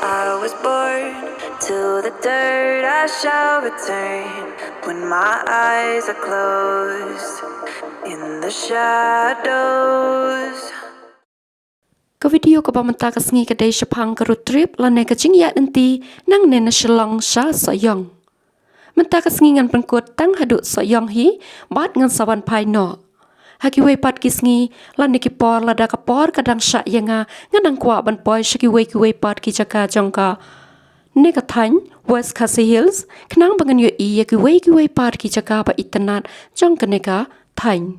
I was born to the dirt I shall return when my eyes are closed in the shadows. Cái video của bọn ta có nghe cái đây chụp hàng cái trip là này cái jingiaid lynti năng nên SHILLONG SHA SOHIONG. Mình ta có nghe ngàn phần cột tăng hạt độ SOHIONG hi bát ngàn sawan pai nọ. Haki wei pat kis ngi là này cái por là đa cái por cái đằng sạ yanga ngàn đằng qua ban poi shaki wei pat ki chaka jongka. Này cái thành West Cassie Hills khang bangan yo i cái wei pat ki chaka ba itanat jong cái này cái thành.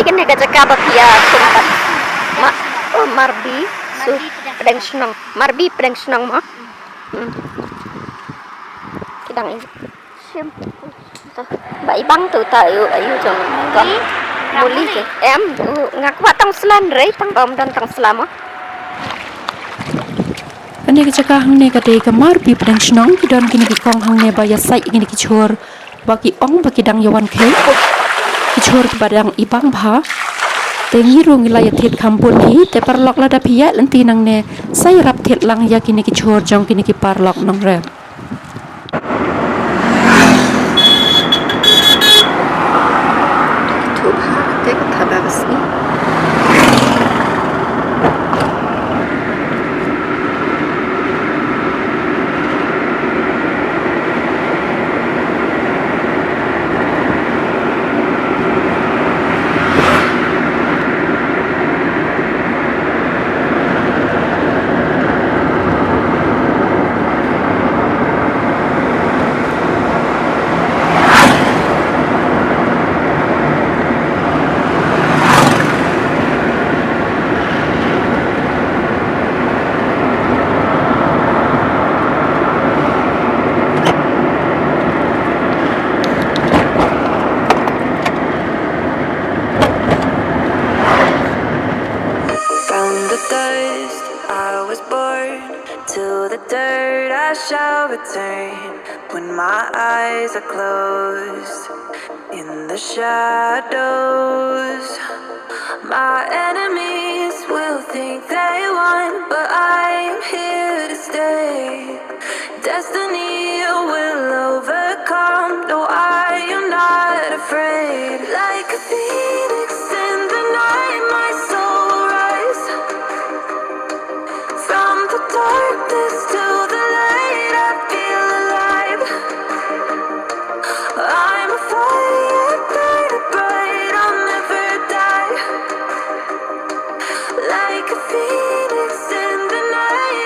Ini gajah kabah pia sumpat marbi su pedang senang marbi pedang senang mah kidang ini sim bảy băng từ tại ayu chồng con muli ke em ngak wat tang slan rei tang bom dan tang slam ah Ane kecaka hang ne kade kamar bi pedang senang kidon kini ki kong hang ne baya sai kini ki chor baki ong baki dang yawan ke kichor badang ibang bha tengi rung ila yathit khampun hi te parlok la da phia lenti nang ne sai rap thet lang ya kini kichor jong kini ki parlok nang re tu bha te ka thaba basni I shall return when my eyes are closed in the shadows. My enemies will think they won, but I am here to stay. Destiny will overcome, no, I am not afraid. Like a phoenix in the night, my soul will rise from the darkness to the light. I feel alive. I'm a fire burning bright, I'll never die. Like a phoenix in the night,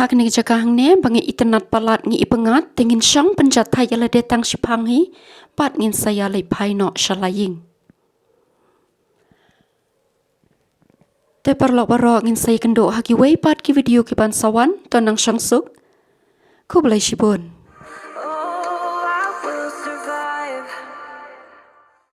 kini jakahang ne bangi internet palat ngi ipengat tengin syang penjat thai yala detang shipang hi pat ngin saya lay pai no shalaying. Te perlok barok ngin saya kendo haki way pat ki video ki ban sawan tonang syang suk. Ku belai shibun.